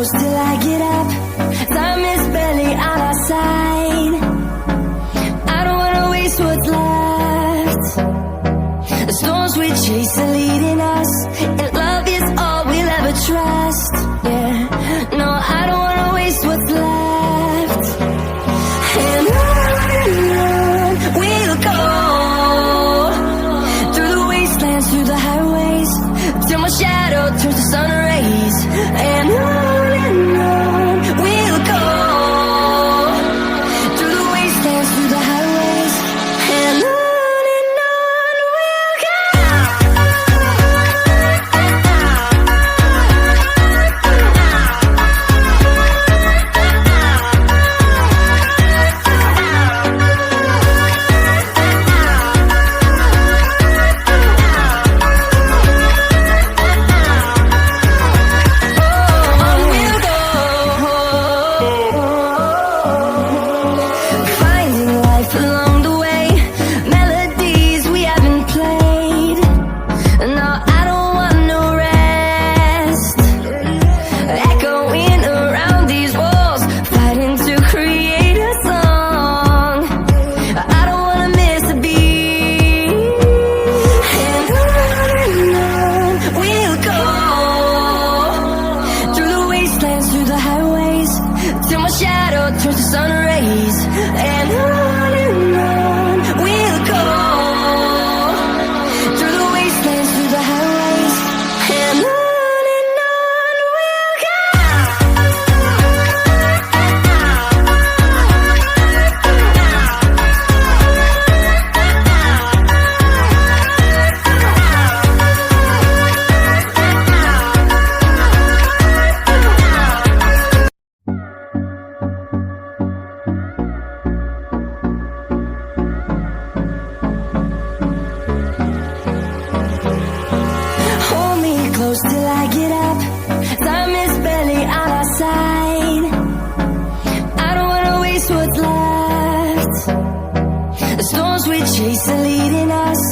close till I get up. Time is barely on our side. I don't wanna waste what's left. The storms we chase are leading us, and love is all we'll ever trust. Yeah, no, I don't wanna waste what's left. And on we'll go, through the wastelands, through the highways, till my shadow turns to sun rays. And on we'll go, through the wastelands, through the highways, and on we'll go. Through the highways, till my shadow turns to sun rays. And on we'll go, through the wastelands, through the highways, and on we'll go. Close till I get up. Time is barely on our side. I don't wanna waste what's left. The storms we chase are leading us,